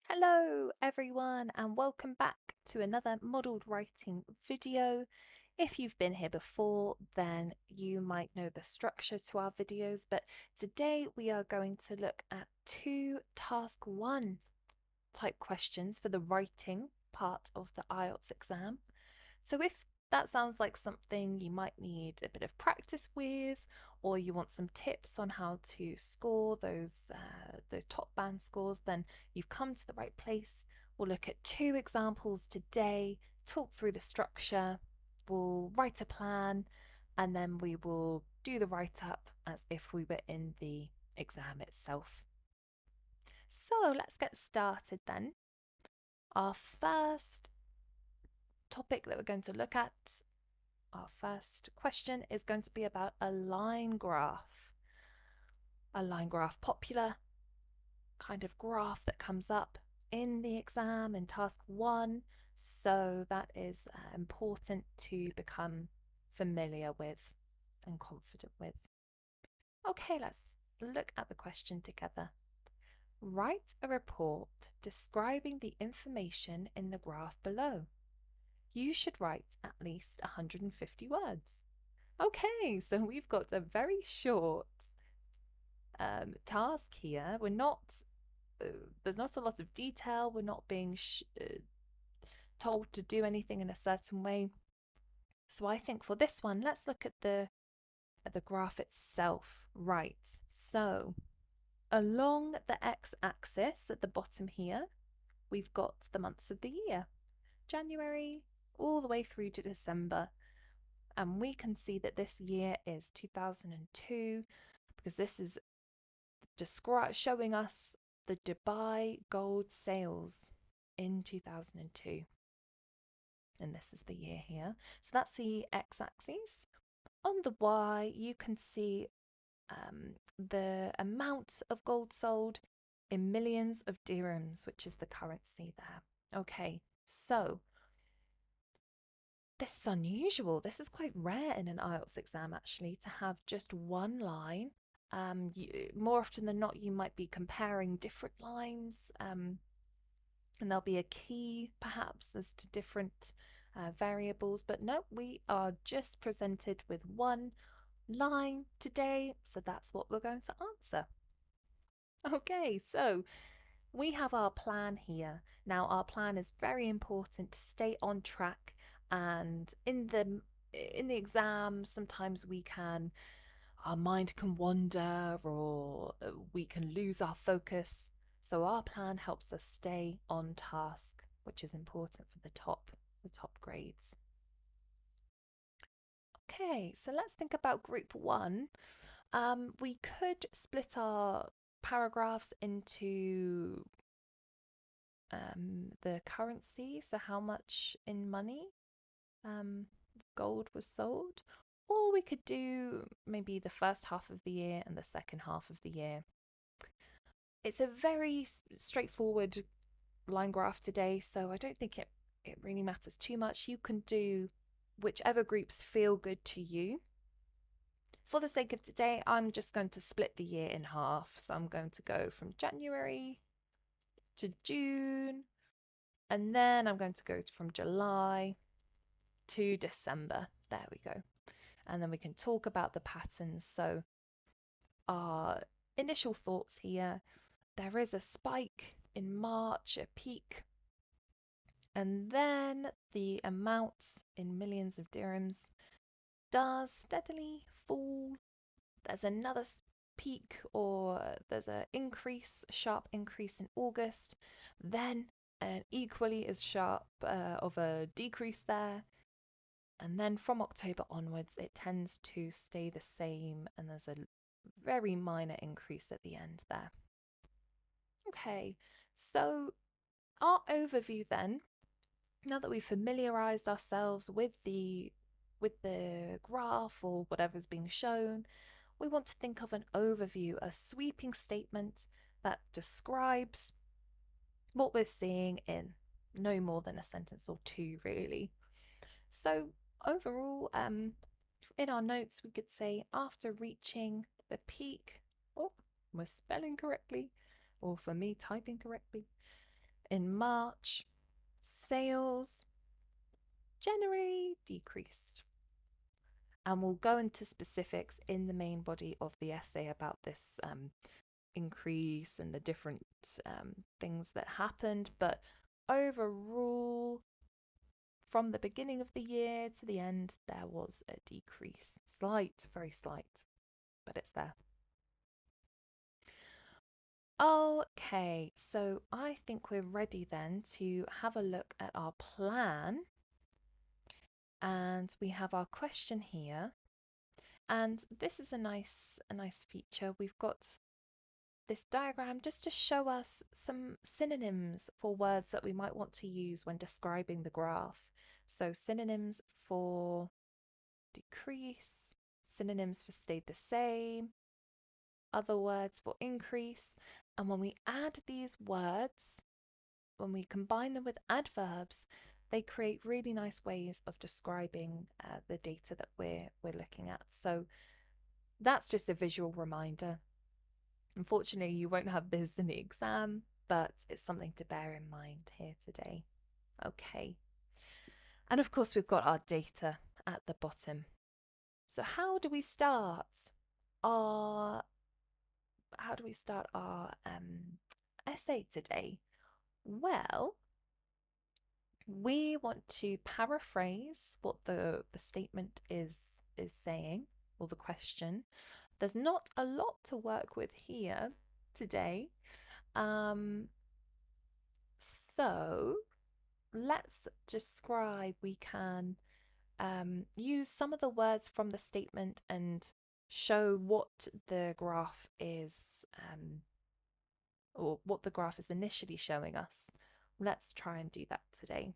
Hello everyone and welcome back to another modelled writing video. If you've been here before, then you might know the structure to our videos, but today we are going to look at two task 1 type questions for the writing part of the IELTS exam. So if that sounds like something you might need a bit of practice with, or you want some tips on how to score those top band scores, then you've come to the right place. We'll look at two examples today, talk through the structure, we'll write a plan, and then we will do the write-up as if we were in the exam itself. So let's get started then. Our first topic that we're going to look at, our first question, is going to be about a line graph. A line graph, popular kind of graph that comes up in the exam in task 1, so that is important to become familiar with and confident with. Okay, let's look at the question together. Write a report describing the information in the graph below. You should write at least 150 words. Okay, so we've got a very short task here. There's not a lot of detail. We're not being told to do anything in a certain way. So I think for this one, let's look at the graph itself. Right, so along the x-axis at the bottom here, we've got the months of the year, January all the way through to December. And we can see that this year is 2002 because this is showing us the Dubai gold sales in 2002. And this is the year here. So that's the x-axis. On the y, you can see the amount of gold sold in millions of dirhams, which is the currency there. Okay, so this is unusual. This is quite rare in an IELTS exam, actually, to have just one line. More often than not, you might be comparing different lines, and there'll be a key perhaps as to different variables. But no, we are just presented with one line today, so that's what we're going to answer. Okay, so we have our plan here. Now, our plan is very important to stay on track, and in the exam, sometimes our mind can wander, or we can lose our focus. So our plan helps us stay on task, which is important for the top grades. Okay, so let's think about group 1. We could split our paragraphs into the currency, so how much in money gold was sold, or we could do maybe the first half of the year and the second half of the year. It's a very straightforward line graph today, so I don't think it really matters too much. You can do whichever groups feel good to you. For the sake of today, I'm just going to split the year in half. So I'm going to go from January to June, and then I'm going to go from July to December. There we go. And then we can talk about the patterns. So our initial thoughts here, there is a spike in March, a peak, and then the amounts in millions of dirhams does steadily fall. There's another peak, or there's a sharp increase in August, then an equally as sharp of a decrease there, and then from October onwards it tends to stay the same, and there's a very minor increase at the end there. Okay, so our overview then, now that we've familiarized ourselves with the graph or whatever's being shown, we want to think of an overview, a sweeping statement that describes what we're seeing in no more than a sentence or two, really. So overall, in our notes, we could say, after reaching the peak, oh, we're spelling correctly, or for me, typing correctly. In March, sales generally decreased. And we'll go into specifics in the main body of the essay about this increase and the different things that happened. But overall, from the beginning of the year to the end, there was a decrease. Slight, very slight, but it's there. Okay, so I think we're ready then to have a look at our plan. And we have our question here. And this is a nice feature. We've got this diagram just to show us some synonyms for words that we might want to use when describing the graph. So synonyms for decrease, synonyms for stayed the same, other words for increase. And when we add these words, when we combine them with adverbs, they create really nice ways of describing the data that we're looking at. So that's just a visual reminder. Unfortunately, you won't have this in the exam, but it's something to bear in mind here today. Okay. And of course, we've got our data at the bottom. So how do we start our essay today? Well, we want to paraphrase what the statement is saying, or the question. There's not a lot to work with here today. So let's describe. We can use some of the words from the statement and show what the graph is, or what the graph is initially showing us. Let's try and do that today.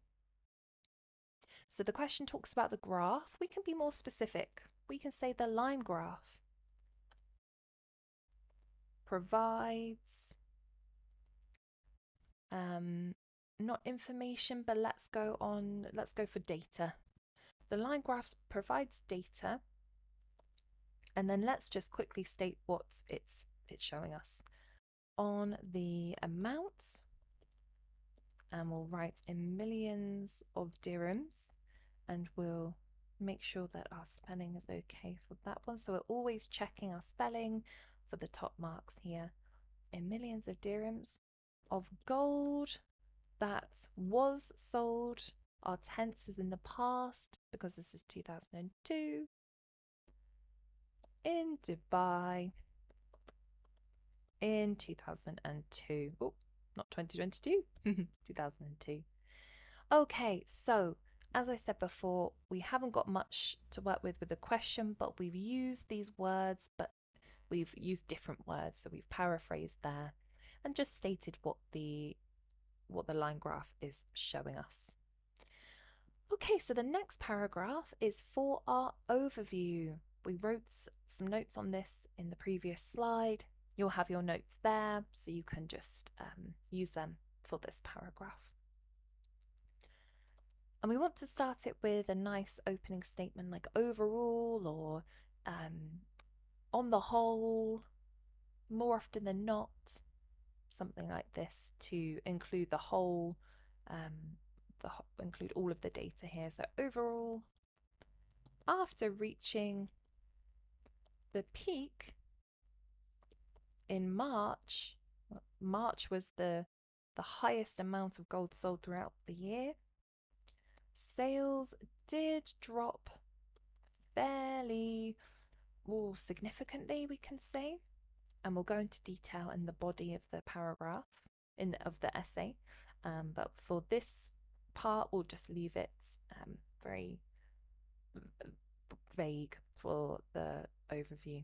So the question talks about the graph. We can be more specific. We can say the line graph provides not information, but let's go for data. The line graph provides data, and then let's just quickly state what it's showing us. On the amounts, and we'll write in millions of dirhams, and we'll make sure that our spelling is okay for that one. So we're always checking our spelling for the top marks here. In millions of dirhams of gold that was sold. Our tense is in the past because this is 2002 in Dubai in 2002. Oh, not 2022, 2002. Okay, so as I said before, we haven't got much to work with the question, but we've used these words, but we've used different words, so we've paraphrased there and just stated what the line graph is showing us. Okay, so the next paragraph is for our overview. We wrote some notes on this in the previous slide. You'll have your notes there, so you can just use them for this paragraph. And we want to start it with a nice opening statement like overall or on the whole, more often than not, something like this to include the whole, include all of the data here. So overall, after reaching the peak in March, March was the highest amount of gold sold throughout the year. Sales did drop fairly, well, significantly, we can say, and we'll go into detail in the body of the paragraph of the essay. But for this part, we'll just leave it very vague for the overview.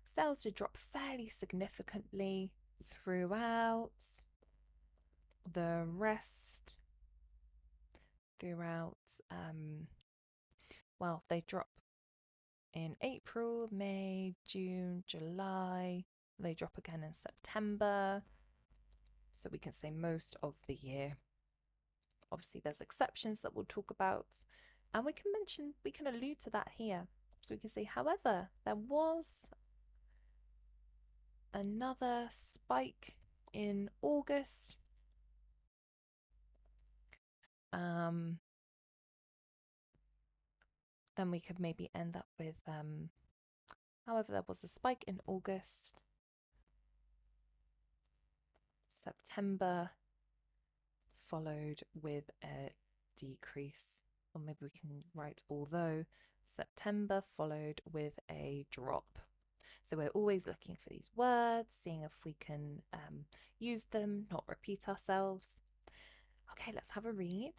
Sales did drop fairly significantly throughout the rest. Well, they drop in April, May, June, July. They drop again in September. So we can say most of the year. Obviously, there's exceptions that we'll talk about. And we can allude to that here. So we can say, however, there was another spike in August. Then we could maybe end up with, however, there was a spike in August, September, followed with a decrease. Or maybe we can write although September followed with a drop. So we're always looking for these words, seeing if we can use them, not repeat ourselves. Okay, let's have a read.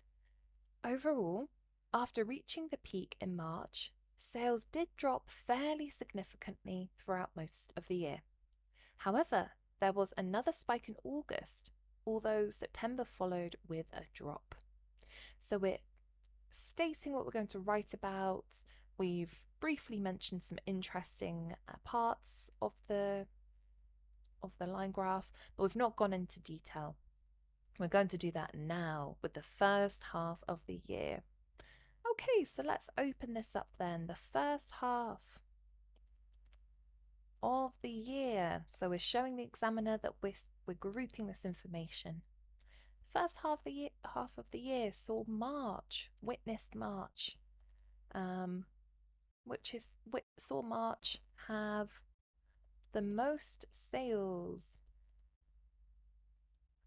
Overall, after reaching the peak in March, sales did drop fairly significantly throughout most of the year. However, there was another spike in August, although September followed with a drop. So we're stating what we're going to write about. We've briefly mentioned some interesting parts of the line graph, but we've not gone into detail. We're going to do that now with the first half of the year. Okay, so let's open this up then. The first half of the year. So we're showing the examiner that we're grouping this information. First half of the year saw March, witnessed March, saw March have the most sales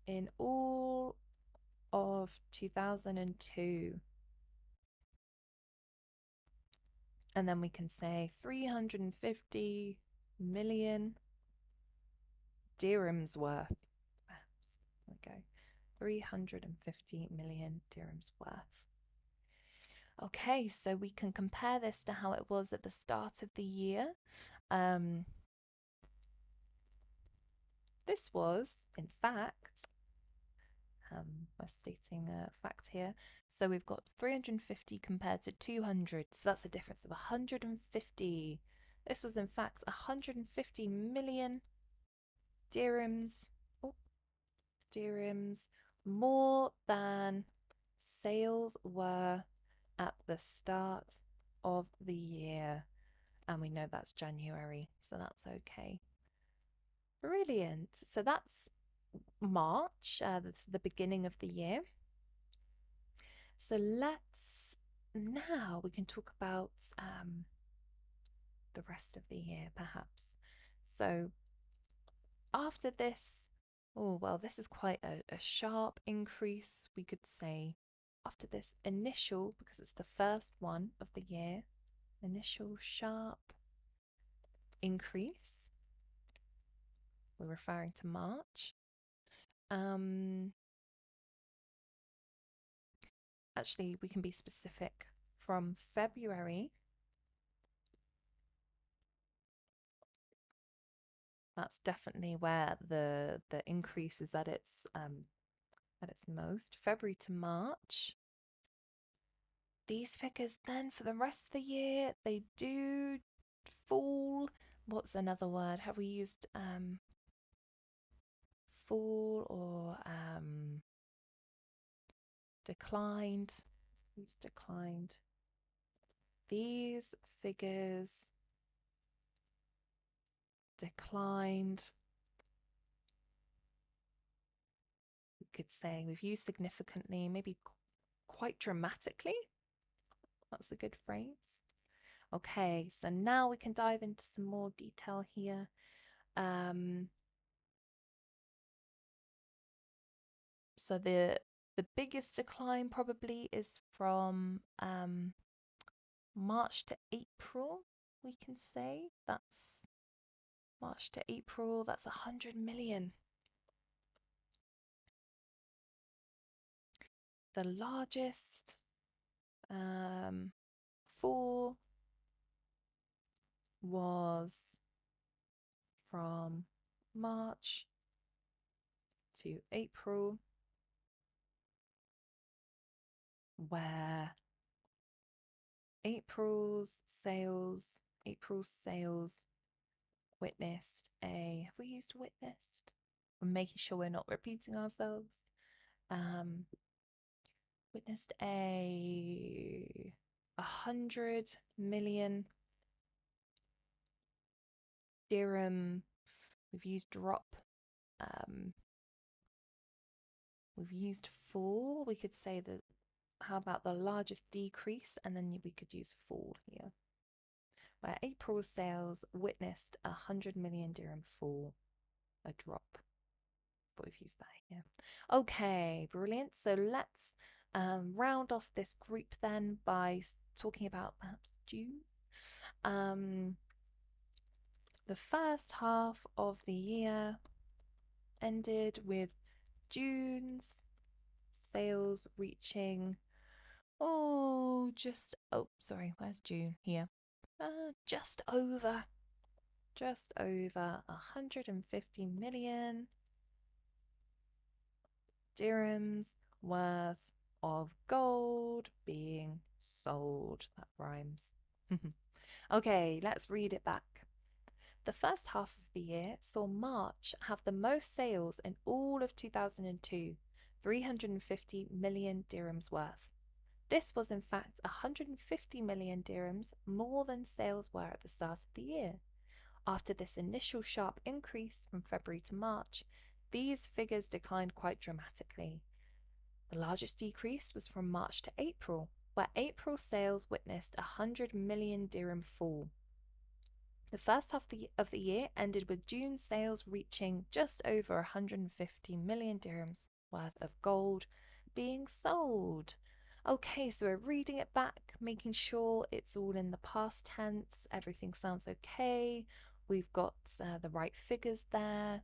in all of 2002. And then we can say 350 million dirhams worth. There we go. 350 million dirhams worth. Okay, so we can compare this to how it was at the start of the year. This was, in fact, we're stating a fact here. So we've got 350 compared to 200. So that's a difference of 150. This was, in fact, 150 million dirhams. Oh, dirhams more than sales were at the start of the year. And we know that's January, so that's okay. Brilliant. So that's March, that's the beginning of the year. So we can talk about the rest of the year, perhaps. So after this, this is quite a sharp increase, we could say. After this initial, because it's the first one of the year, initial sharp increase, we're referring to March. Actually, we can be specific. From February, that's definitely where the increase is at its most. February to March. These figures then for the rest of the year, they do fall. What's another word? Have we used fall or declined? Let's use declined. These figures declined. We could say we've used significantly, maybe quite dramatically. That's a good phrase. Okay, so now we can dive into some more detail here. So the biggest decline probably is from March to April, we can say. That's March to April, that's 100 million. The largest fall was from March to April, where April's sales witnessed have we used witnessed? We're making sure we're not repeating ourselves. Witnessed a 100 million dirham. We've used drop We've used fall. We could say that, how about the largest decrease? And then we could use fall here. Where April sales witnessed 100 million dirham fall, a drop. But we've used that here. Okay, brilliant. So let's round off this group then by talking about perhaps June. The first half of the year ended with June's sales reaching, where's June? Here. Just over 150 million dirhams worth of gold being sold. That rhymes. Okay, let's read it back. The first half of the year saw March have the most sales in all of 2002, 350 million dirhams worth. This was in fact 150 million dirhams more than sales were at the start of the year. After this initial sharp increase from February to March, these figures declined quite dramatically. The largest decrease was from March to April, where April sales witnessed 100 million dirham fall. The first half of the year ended with June sales reaching just over 150 million dirhams worth of gold being sold. Okay, so we're reading it back, making sure it's all in the past tense, everything sounds okay, we've got the right figures there,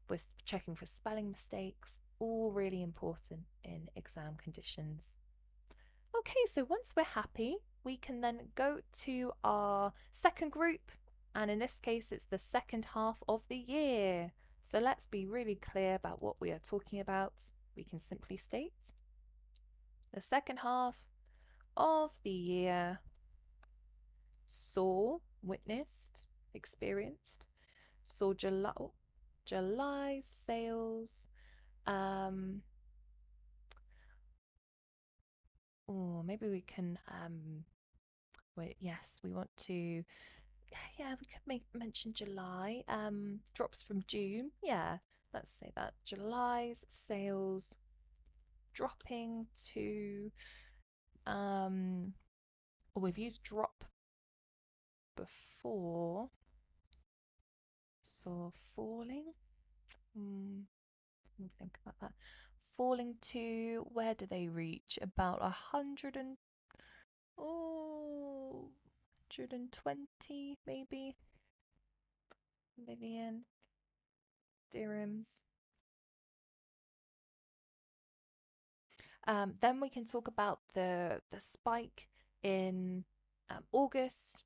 we're checking for spelling mistakes, all really important in exam conditions. Okay, so once we're happy, we can then go to our second group, and in this case, it's the second half of the year. So let's be really clear about what we are talking about. We can simply state the second half of the year witnessed, experienced, saw July's sales. Or maybe we can wait, yes, we want to, yeah, we could mention July. Drops from June. Yeah, let's say that. July's sales dropping to we've used drop before. So falling. Let me think about that. Falling to, where do they reach? About 120 maybe million dirhams. Then we can talk about the spike in August.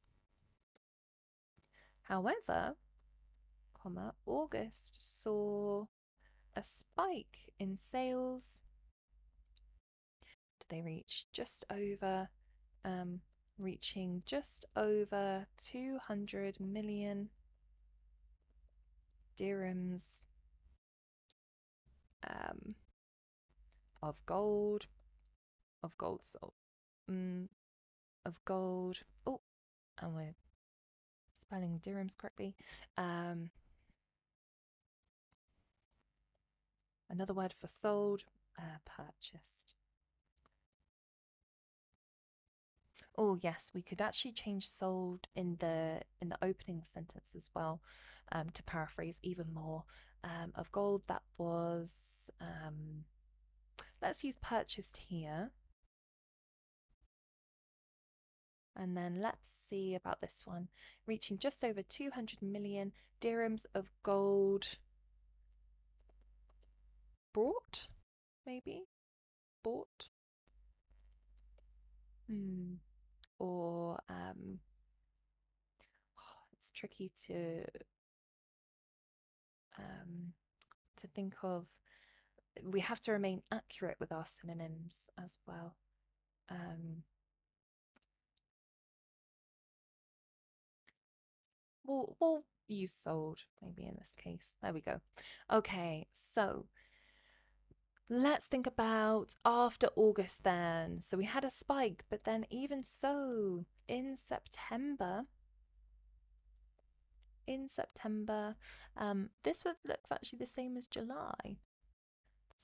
However, August saw a spike in sales. They reach just over, reaching just over 200 million dirhams of gold sold. Of gold. Oh, and we're spelling dirhams correctly. Another word for sold, purchased. Oh yes, we could actually change sold in the opening sentence as well, to paraphrase even more. Of gold, that was let's use purchased here. And then let's see about this one, reaching just over 200 million dirhams of gold bought, maybe? Bought? Or it's tricky to think of. We have to remain accurate with our synonyms as well. We'll use sold maybe in this case. There we go. Okay, so let's think about after August then. So we had a spike, but then even so, in September, this looks actually the same as July.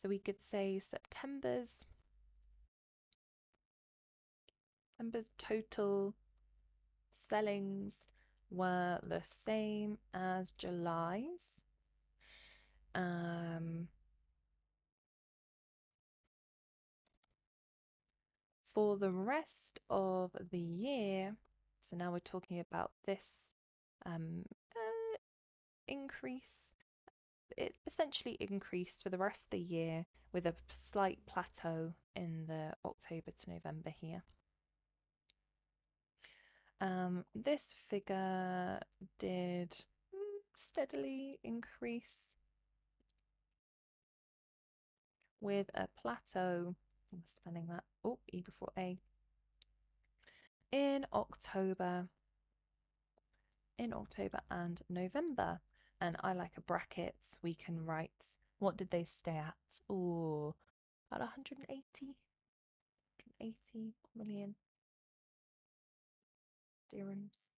So we could say September's total sellings were the same as July's. For the rest of the year, so now we're talking about this increase. It essentially increased for the rest of the year with a slight plateau in the October to November here. This figure did steadily increase with a plateau. I'm spelling that. Oh, E before A. In October and November. And I like a bracket. We can write, what did they stay at? Oh, about 180 million dirhams.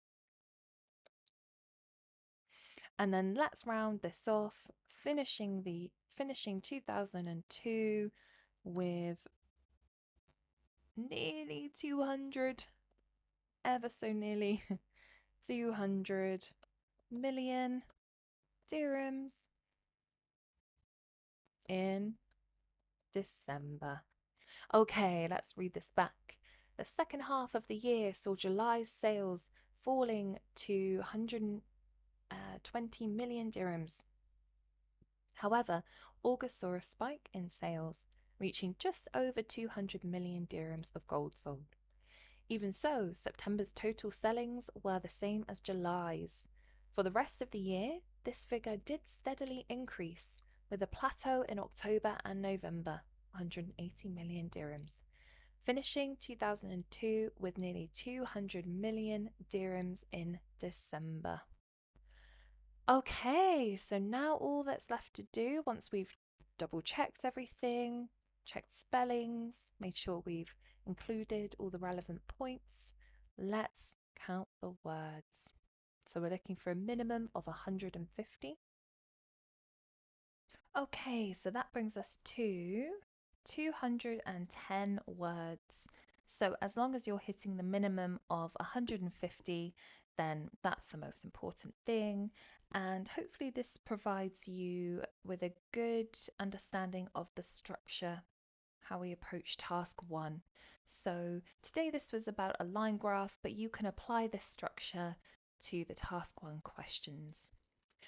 And then let's round this off, finishing 2002 with nearly 200, ever so nearly 200 million dirhams in December. Okay, let's read this back. The second half of the year saw July's sales falling to 120 million dirhams. However, August saw a spike in sales, reaching just over 200 million dirhams of gold sold. Even so, September's total sellings were the same as July's. For the rest of the year, this figure did steadily increase, with a plateau in October and November, 180 million dirhams, finishing 2002 with nearly 200 million dirhams in December. Okay, so now all that's left to do, once we've double checked everything, checked spellings, made sure we've included all the relevant points, let's count the words. So we're looking for a minimum of 150. Okay, so that brings us to 210 words. So as long as you're hitting the minimum of 150, then that's the most important thing. And hopefully this provides you with a good understanding of the structure, how we approach task 1. So today this was about a line graph, but you can apply this structure to the task 1 questions.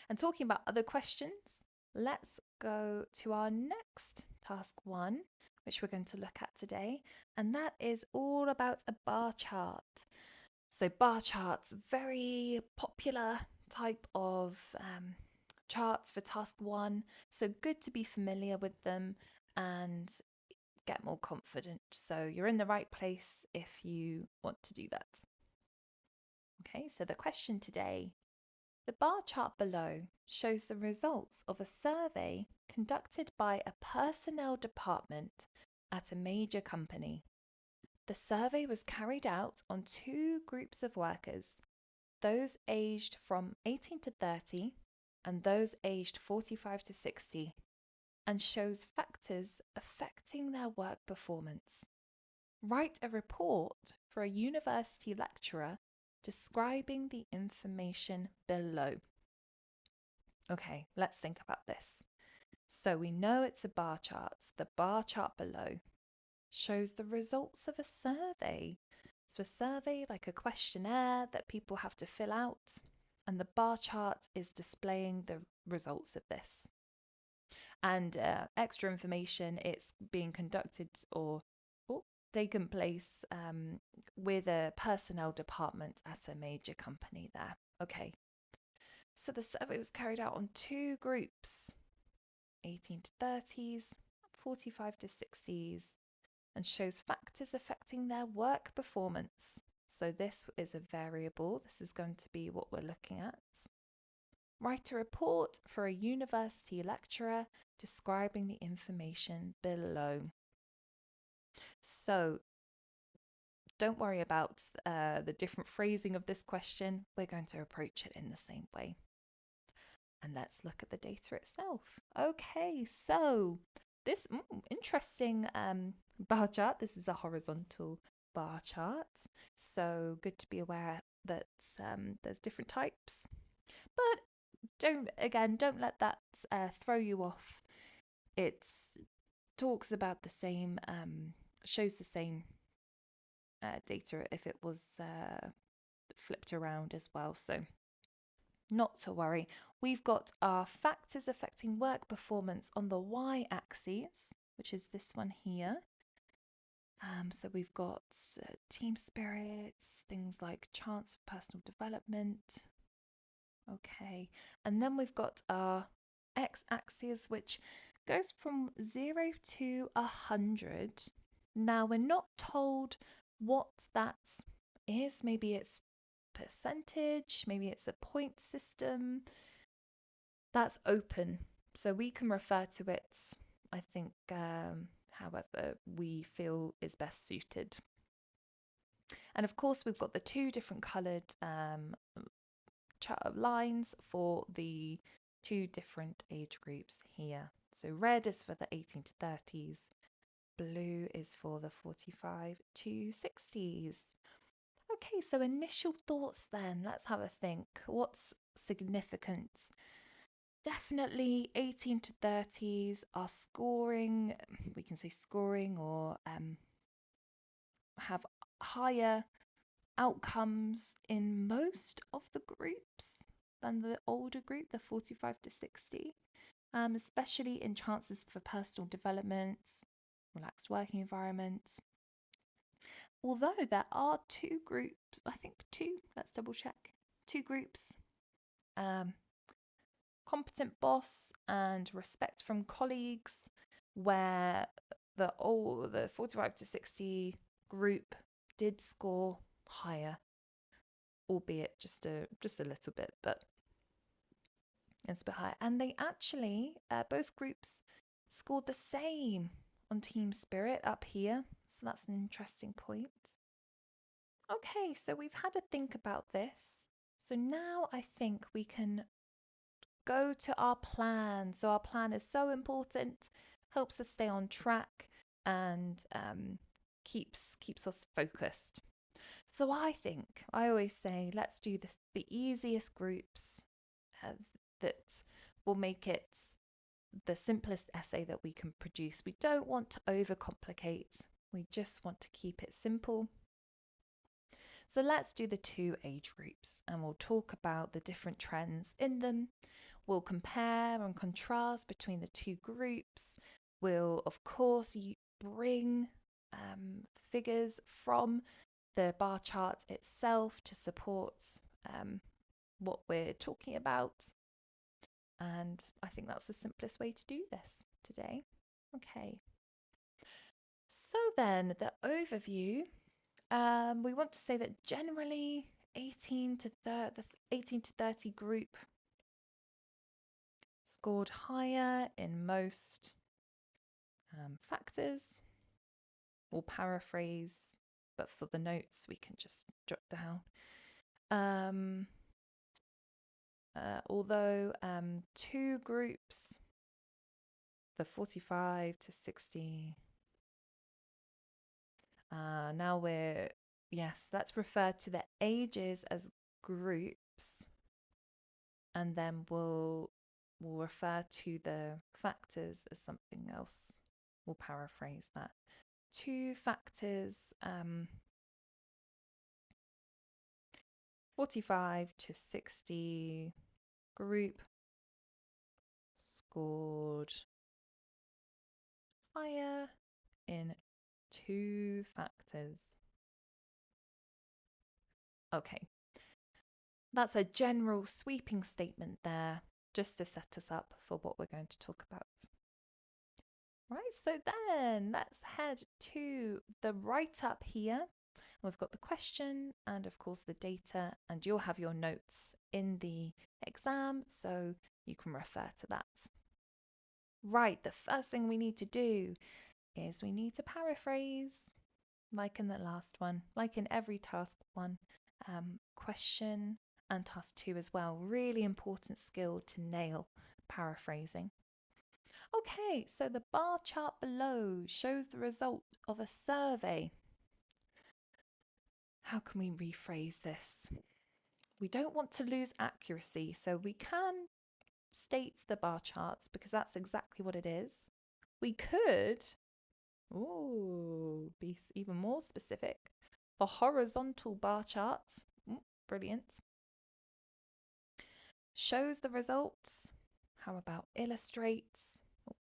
And talking about other questions, let's go to our next task 1, which we're going to look at today, and that is all about a bar chart. So bar charts, very popular type of charts for task 1, so good to be familiar with them and get more confident. So you're in the right place if you want to do that. Okay, so the question today: the bar chart below shows the results of a survey conducted by a personnel department at a major company. The survey was carried out on 2 groups of workers, those aged from 18 to 30 and those aged 45 to 60, and shows factors affecting their work performance. Write a report for a university lecturer describing the information below. Okay, let's think about this. So we know it's a bar chart. The bar chart below shows the results of a survey. So a survey, like a questionnaire that people have to fill out, and the bar chart is displaying the results of this. And extra information, it's being conducted or taken place with a personnel department at a major company there. Okay, so the survey was carried out on 2 groups, 18 to 30s, 45 to 60s, and shows factors affecting their work performance. So this is a variable. This is going to be what we're looking at. Write a report for a university lecturer describing the information below. So don't worry about the different phrasing of this question. We're going to approach it in the same way. And let's look at the data itself. Okay, so this interesting bar chart. This is a horizontal bar chart, so good to be aware that there's different types. But don't let that throw you off. It talks about the same, shows the same data if it was flipped around as well. So not to worry. We've got our factors affecting work performance on the y-axis, which is this one here. So we've got team spirits, things like chance of personal development. Okay, and then we've got our x-axis, which goes from 0 to 100. Now we're not told what that is. Maybe it's percentage, maybe it's a point system. That's open, so we can refer to it, I think, however we feel is best suited. And of course we've got the two different coloured lines for the two different age groups here. So red is for the 18 to 30s, blue is for the 45 to 60s. Okay, so initial thoughts then. Let's have a think. What's significant? Definitely 18 to 30s are scoring, we can say scoring, or have higher outcomes in most of the groups than the older group, the 45 to 60, especially in chances for personal development, relaxed working environment. Although there are two groups, I think two, let's double check, two groups, competent boss and respect from colleagues, where the 45 to 60 group did score higher, albeit just a little bit, but it's a bit higher. And they actually, both groups scored the same on team spirit up here, so that's an interesting point. Okay, so we've had a think about this. So now I think we can go to our plan. So our plan is so important, helps us stay on track, and keeps us focused. So I always say, let's do the easiest groups that will make it the simplest essay that we can produce. We don't want to overcomplicate. We just want to keep it simple. So let's do the two age groups, and we'll talk about the different trends in them. We'll compare and contrast between the two groups. We'll, of course, bring figures from the bar chart itself to support what we're talking about. And I think that's the simplest way to do this today. Okay. So then the overview, we want to say that generally the 18 to 30 group scored higher in most factors. We'll paraphrase, but for the notes we can just jot down. Although two groups, the 45 to 60, now let's refer to the ages as groups, and then we'll refer to the factors as something else. We'll paraphrase that. Two factors, 45 to 60 group scored higher in two factors. Okay, that's a general sweeping statement there, just to set us up for what we're going to talk about. Right, so then let's head to the write-up here. We've got the question and of course the data, and you'll have your notes in the exam, so you can refer to that. Right, the first thing we need to do is we need to paraphrase, like in the last one, like in every task one, question and task 2 as well. Really important skill to nail paraphrasing. Okay, so the bar chart below shows the result of a survey. How can we rephrase this? We don't want to lose accuracy, so we can state the bar charts because that's exactly what it is. We could, be even more specific. For horizontal bar charts, brilliant. Shows the results. How about illustrates?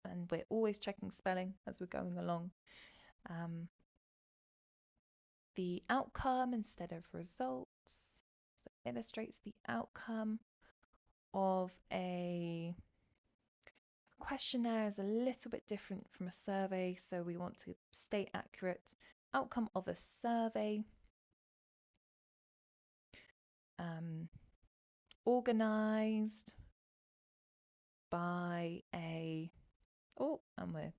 And we're always checking spelling as we're going along. The outcome instead of results. So illustrates the outcome of a questionnaire is a little bit different from a survey, so we want to state accurate outcome of a survey. Organized by a, and we're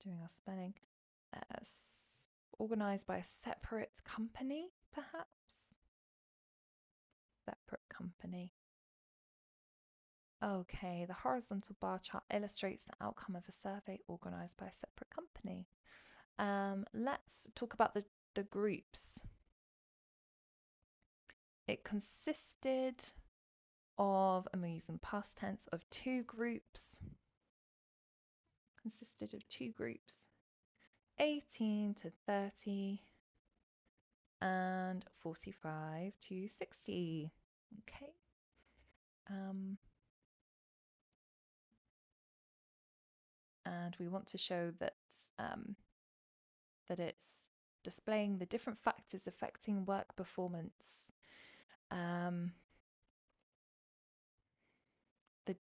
doing our spelling, organized by a separate company, perhaps? Separate company. Okay, the horizontal bar chart illustrates the outcome of a survey organized by a separate company. Let's talk about the groups. It consisted of, I'm using the past tense, of two groups. Consisted of two groups, 18 to 30 and 45 to 60. Okay. And we want to show that that it's displaying the different factors affecting work performance. The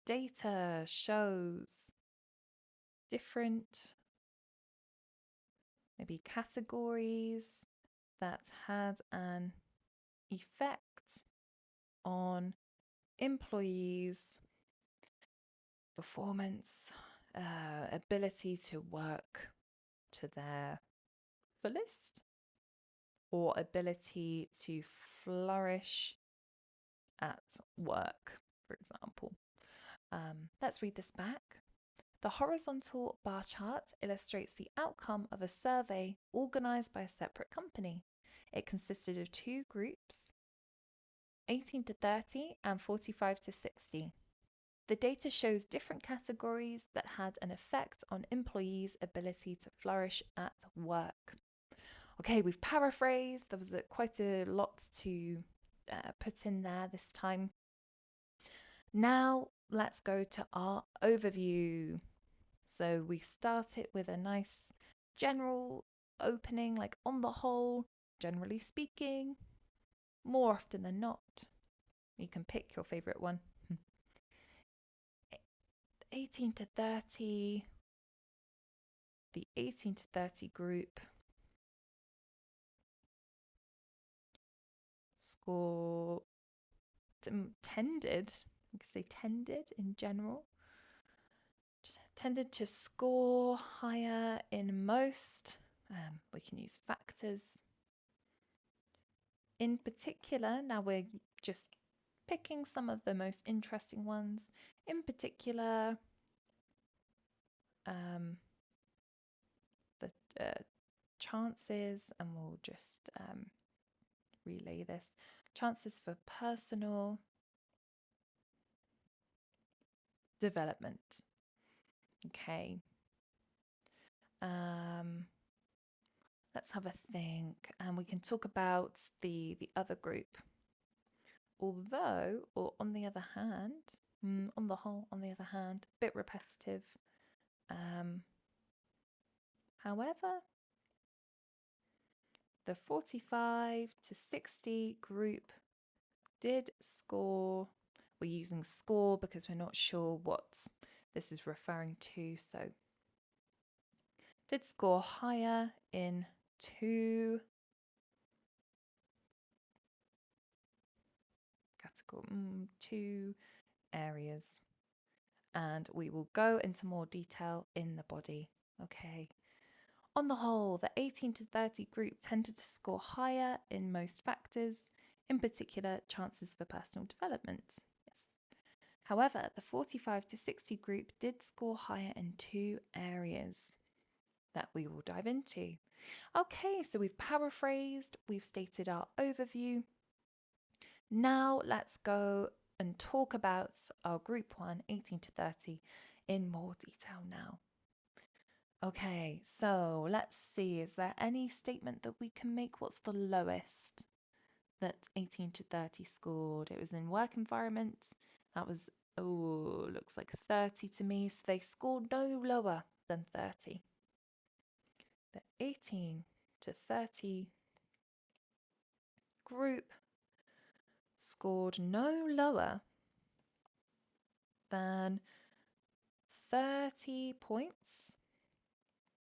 data shows different maybe categories that had an effect on employees' performance, ability to work to their fullest, or ability to flourish at work, for example. Let's read this back. The horizontal bar chart illustrates the outcome of a survey organized by a separate company. It consisted of two groups, 18 to 30 and 45 to 60. The data shows different categories that had an effect on employees' ability to flourish at work. Okay, we've paraphrased. There was quite a lot to put in there this time. Now let's go to our overview. So we start it with a nice general opening, like on the whole, generally speaking, more often than not. You can pick your favorite one. 18 to 30, the 18 to 30 group score tended, you could say tended in general, tended to score higher in most. We can use factors. In particular, now we're just picking some of the most interesting ones. In particular, the chances, and we'll just relay this, chances for personal development. Okay. Let's have a think, and we can talk about the other group. Although, or on the other hand, on the whole, on the other hand, a bit repetitive. However, the 45 to 60 group did score. We're using score because we're not sure what this is referring to. So, did score higher in two areas. And we will go into more detail in the body. Okay. On the whole, the 18 to 30 group tended to score higher in most factors, in particular chances for personal development. Yes. However, the 45 to 60 group did score higher in 2 areas that we will dive into. Okay, so we've paraphrased, we've stated our overview. Now let's go and talk about our group 1, 18 to 30, in more detail now. Okay, so let's see, is there any statement that we can make? What's the lowest that 18 to 30 scored? It was in work environment. That was, oh, looks like 30 to me. So they scored no lower than 30. The 18 to 30 group scored no lower than 30 points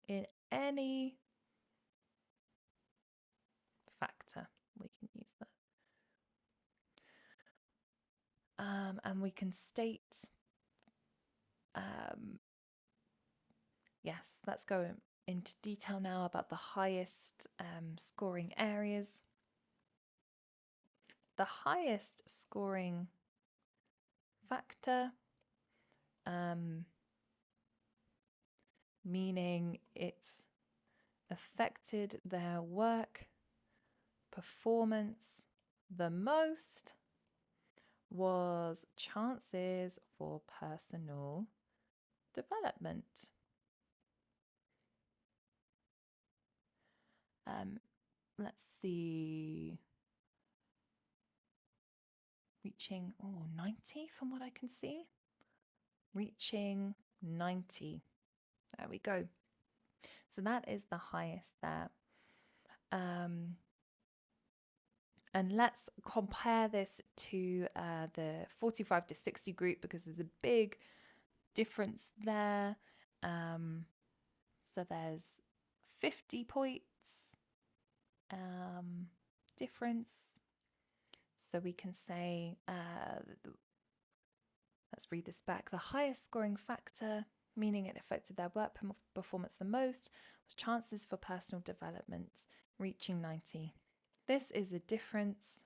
in any factor. We can use that. And we can state, yes, let's go into detail now about the highest scoring areas. The highest scoring factor, meaning it affected their work performance the most, was chances for personal development. Let's see. Reaching 90 from what I can see. Reaching 90. There we go. So that is the highest there. And let's compare this to the 45 to 60 group because there's a big difference there. So there's 50 points difference. So we can say, let's read this back. The highest scoring factor, meaning it affected their work performance the most, was chances for personal development, reaching 90. This is a difference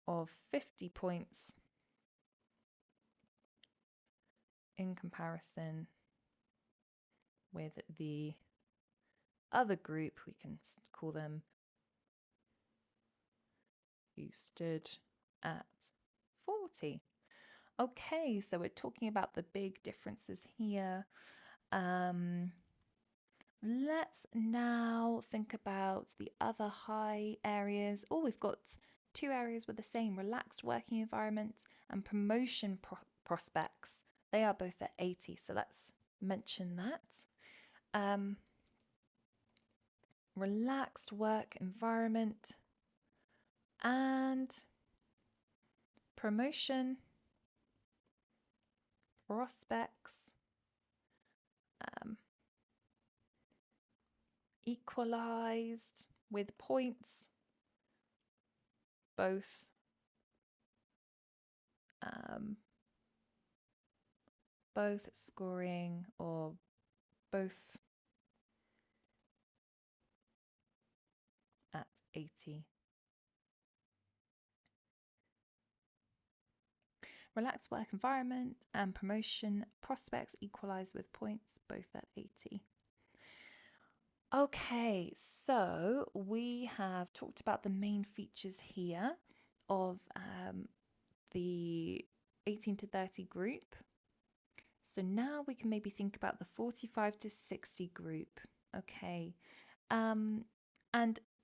of 50 points in comparison with the other group. We can call them who stood at 40. Okay, so we're talking about the big differences here. Let's now think about the other high areas. Oh, we've got 2 areas with the same: relaxed working environment and promotion prospects. They are both at 80, so let's mention that. Relaxed work environment and promotion prospects equalized with points, both scoring or both at 80. Relaxed work environment and promotion prospects equalize with points, both at 80. Okay, so we have talked about the main features here of the 18 to 30 group. So now we can maybe think about the 45 to 60 group. Okay, and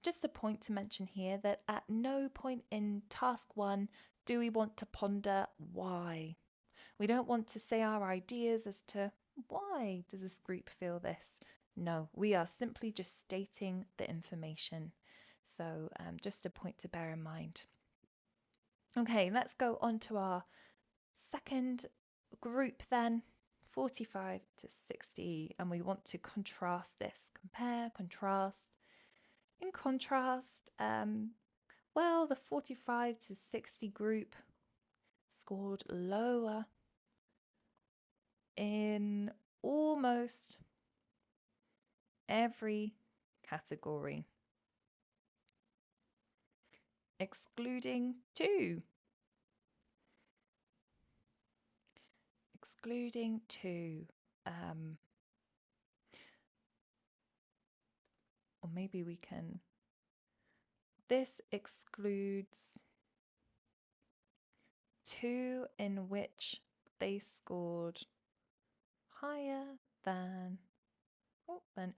just a point to mention here that at no point in task 1 do we want to ponder why. We don't want to say our ideas as to why does this group feel this. No, we are simply just stating the information. So just a point to bear in mind. Okay, let's go on to our second group then, 45 to 60, and we want to contrast this. Compare, contrast. In contrast, well, the 45 to 60 group scored lower in almost every category, excluding 2. excluding 2. Or maybe we can... This excludes 2 in which they scored higher than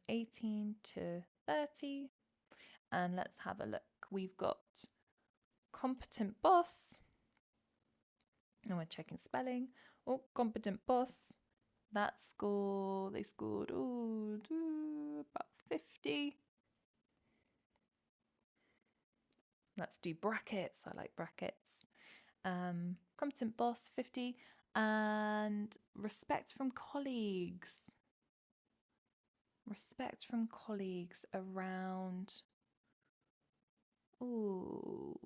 18 to 30. And let's have a look. We've got competent boss. And we're checking spelling. Oh, competent boss. That score, they scored about 50. Let's do brackets. I like brackets. Competent boss, 50. And respect from colleagues. Respect from colleagues around... Ooh...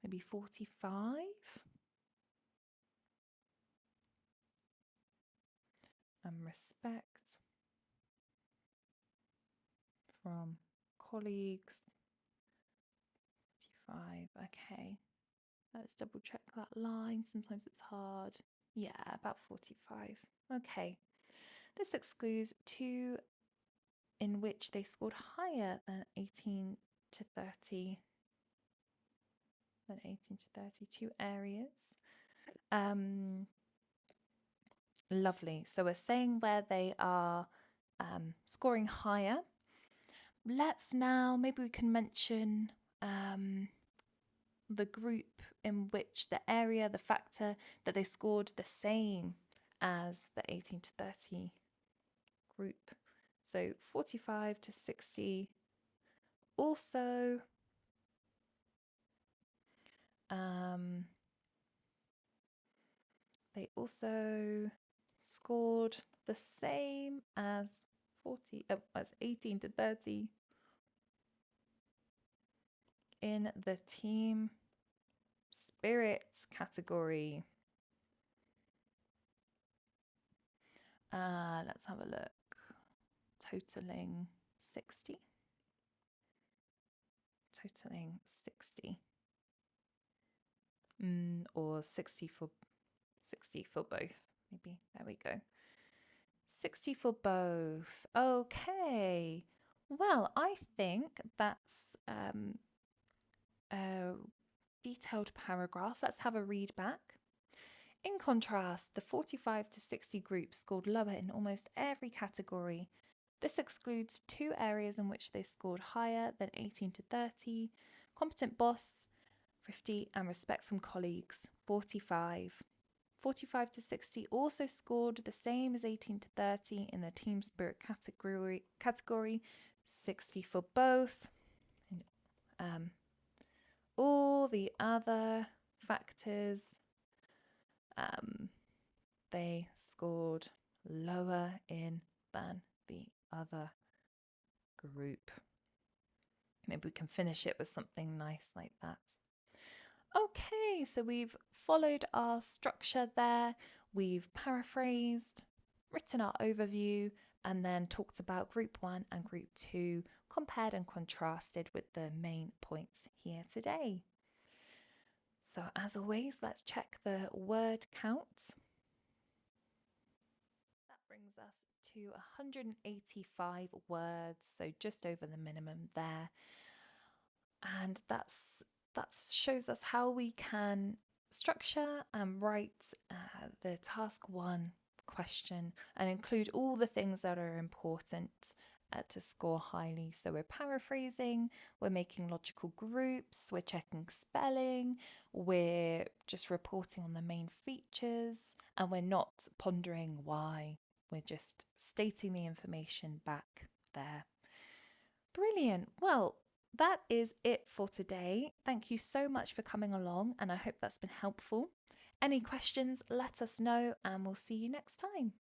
Maybe 45? And respect from colleagues, 45. Okay, let's double check that line. Sometimes it's hard. Yeah, about 45. Okay, this excludes 2 in which they scored higher than 18 to 30. Than 18 to 32 areas. Lovely. So we're saying where they are scoring higher. Let's now, maybe we can mention the group in which the area, the factor that they scored the same as the 18 to 30 group. So 45 to 60. Also, they also scored the same as 18 to 30 in the team spirits category. Let's have a look. Totaling 60. Totaling 60. Or 60 for both. Maybe. There we go. 60 for both. Okay. Well, I think that's a detailed paragraph. Let's have a read back. In contrast, the 45 to 60 group scored lower in almost every category. This excludes 2 areas in which they scored higher than 18 to 30, competent boss, 50, and respect from colleagues, 45. 45 to 60 also scored the same as 18 to 30 in the team spirit category, 60 for both. All the other factors, they scored lower in than the other group. Maybe we can finish it with something nice like that. Okay, so we've followed our structure there. We've paraphrased, written our overview, and then talked about group 1 and group 2, compared and contrasted with the main points here today. So as always, let's check the word count. That brings us to 185 words, so just over the minimum there. And that shows us how we can structure and write the task 1 question and include all the things that are important to score highly. So we're paraphrasing, we're making logical groups, we're checking spelling, we're just reporting on the main features, and we're not pondering why. We're just stating the information back there. Brilliant. Well, that is it for today. Thank you so much for coming along, and I hope that's been helpful. Any questions, let us know, and we'll see you next time.